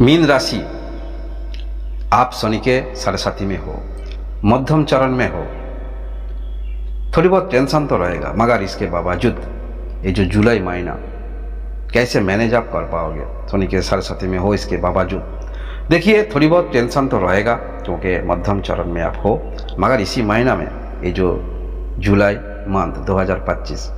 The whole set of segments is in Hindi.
मीन राशि, आप शनि के साढ़े में हो, मध्यम चरण में हो, थोड़ी बहुत टेंशन तो रहेगा, मगर इसके बावजूद ये जो जुलाई महीना कैसे मैनेज आप कर पाओगे। शनि के साढ़े में हो, इसके बावजूद देखिए थोड़ी बहुत टेंशन तो रहेगा क्योंकि मध्यम चरण में आप हो, मगर इसी महीना में ये जो जुलाई मंथ 2025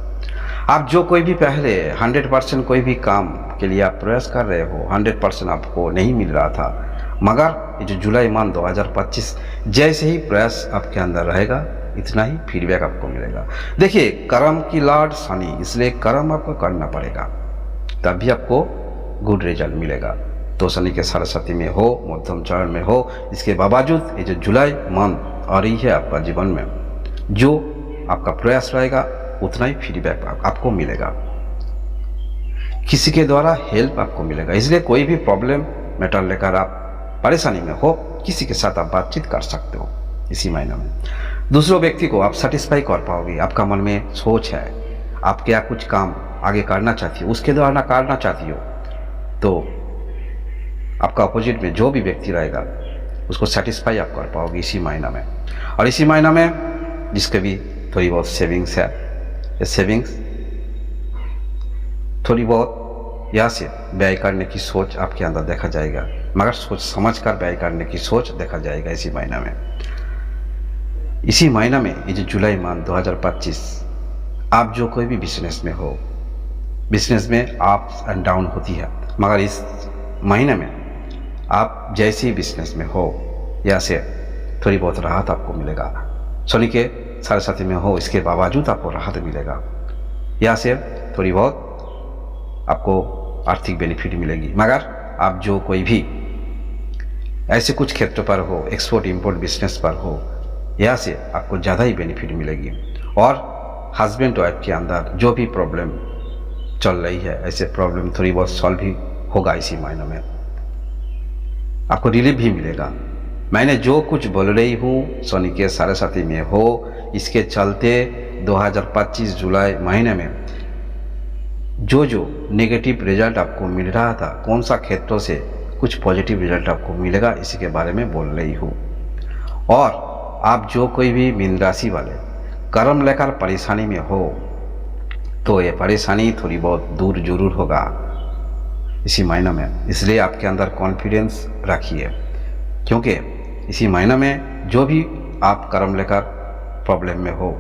आप जो कोई भी पहले 100% कोई भी काम के लिए आप प्रयास कर रहे हो, 100% आपको नहीं मिल रहा था, मगर ये जो जुलाई मंथ 2025 जैसे ही प्रयास आपके अंदर रहेगा इतना ही फीडबैक आपको मिलेगा। देखिए कर्म की लॉर्ड शनि, इसलिए कर्म आपको करना पड़ेगा तभी आपको गुड रिजल्ट मिलेगा। तो शनि के साढ़े में हो, मध्यम चरण में हो, इसके बावजूद ये जो जुलाई मंथ आ रही है आपका जीवन में, जो आपका प्रयास रहेगा उतना ही फीडबैक आपको मिलेगा, किसी के द्वारा हेल्प आपको मिलेगा। इसलिए कोई भी प्रॉब्लम मैटर लेकर आप परेशानी में हो, किसी के साथ आप बातचीत कर सकते हो इसी महीने में। दूसरों व्यक्ति को आप सेटिस्फाई कर पाओगे। आपका मन में सोच है, आप क्या कुछ काम आगे करना चाहती हो, उसके द्वारा करना चाहती हो, तो आपका अपोजिट में जो भी व्यक्ति रहेगा उसको सेटिस्फाई आप कर पाओगे इसी महीना में। और इसी महीना में जिसके भी थोड़ी बहुत सेविंग्स है, ये सेविंग्स थोड़ी बहुत यहाँ से व्यय करने की सोच आपके अंदर देखा जाएगा, मगर सोच समझ कर व्यय करने की सोच देखा जाएगा इसी महीना में। इसी महीना में ये जो जुलाई मंथ 2025 आप जो कोई भी बिजनेस में हो, बिजनेस में अप्स एंड डाउन होती है, मगर इस महीने में आप जैसे ही बिजनेस में हो यहाँ से थोड़ी बहुत राहत आपको मिलेगा। शनि के साढ़े में हो, इसके बावजूद आपको राहत मिलेगा, यहाँ से थोड़ी बहुत आपको आर्थिक बेनिफिट मिलेगी। मगर आप जो कोई भी ऐसे कुछ क्षेत्र पर हो, एक्सपोर्ट इंपोर्ट बिजनेस पर हो, यहाँ से आपको ज़्यादा ही बेनिफिट मिलेगी। और हस्बैंड वाइफ के अंदर जो भी प्रॉब्लम चल रही है, ऐसे प्रॉब्लम थोड़ी बहुत सॉल्व भी होगा इसी महीने में, आपको रिलीफ भी मिलेगा। मैंने जो कुछ बोल रही हूँ शनि के साढ़े में हो, इसके चलते 2025 जुलाई महीने में जो जो नेगेटिव रिजल्ट आपको मिल रहा था, कौन सा क्षेत्रों से कुछ पॉजिटिव रिजल्ट आपको मिलेगा, इसी के बारे में बोल रही हूँ। और आप जो कोई भी मीन राशि वाले कर्म लेकर परेशानी में हो, तो ये परेशानी थोड़ी बहुत दूर जरूर होगा इसी महीने में। इसलिए आपके अंदर कॉन्फिडेंस रखिए, क्योंकि इसी महीने में जो भी आप कर्म लेकर प्रॉब्लम में हो,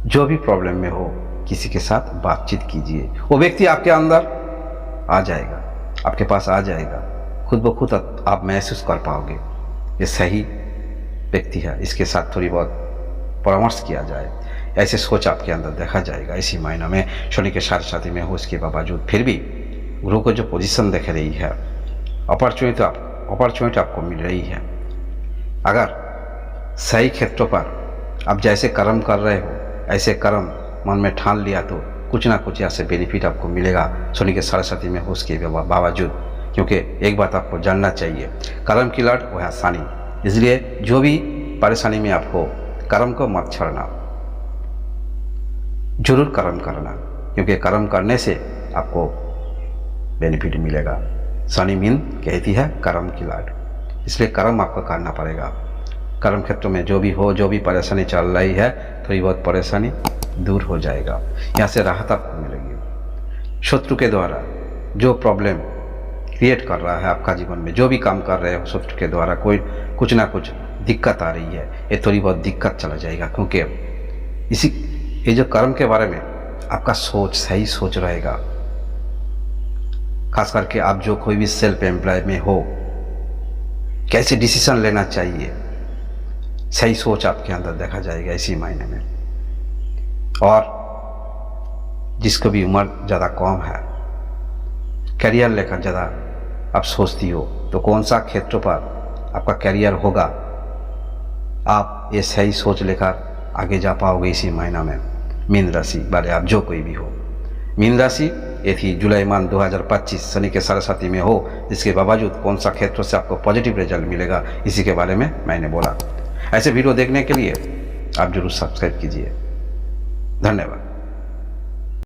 जो भी प्रॉब्लम में हो, किसी के साथ बातचीत कीजिए, वो व्यक्ति आपके अंदर आ जाएगा, आपके पास आ जाएगा, खुद ब खुद आप महसूस कर पाओगे ये सही व्यक्ति है, इसके साथ थोड़ी बहुत परामर्श किया जाए, ऐसे सोच आपके अंदर देखा जाएगा इसी महीने में। शनि के साढ़े में हो, इसके बावजूद फिर भी गुरु को जो पोजीशन देख रही है, अपॉर्चुनिटी आपको मिल रही है। अगर सही क्षेत्रों पर आप जैसे कर्म कर रहे हो, ऐसे कर्म मन में ठान लिया, तो कुछ ना कुछ यहाँ से बेनिफिट आपको मिलेगा शनि के साढ़े में हो, उसके बावजूद। क्योंकि एक बात आपको जानना चाहिए, कर्म की लड़ वह शनि, इसलिए जो भी परेशानी में आप हो, कर्म को मत छोड़ना, जरूर कर्म करना, क्योंकि कर्म करने से आपको बेनिफिट मिलेगा। शनि मीन कहती है कर्म की लाड, इसलिए कर्म आपको करना पड़ेगा। कर्म क्षेत्र में जो भी हो, जो भी परेशानी चल रही है, थोड़ी बहुत परेशानी दूर हो जाएगा, यहाँ से राहत आपको मिलेगी। शत्रु के द्वारा जो प्रॉब्लम क्रिएट कर रहा है आपका जीवन में, जो भी काम कर रहे हो, शत्रु के द्वारा कोई कुछ ना कुछ दिक्कत आ रही है, ये थोड़ी बहुत दिक्कत चला जाएगा, क्योंकि ये जो कर्म के बारे में आपका सोच सही सोच रहेगा। खास करके आप जो कोई भी सेल्फ एम्प्लॉय में हो, कैसे डिसीजन लेना चाहिए, सही सोच आपके अंदर देखा जाएगा इसी महीने में। और जिसको भी उम्र ज़्यादा कम है, करियर लेकर ज़्यादा आप सोचती हो, तो कौन सा क्षेत्र पर आपका करियर होगा, आप ये सही सोच लेकर आगे जा पाओगे इसी महीना में। मीन राशि वाले आप जो कोई भी हो, मीन राशि ये थी जुलाई मंथ 2025 शनि के साढ़े में हो, जिसके बावजूद कौन सा क्षेत्र से आपको पॉजिटिव रिजल्ट मिलेगा, इसी के बारे में मैंने बोला। ऐसे वीडियो देखने के लिए आप जरूर सब्सक्राइब कीजिए। धन्यवाद।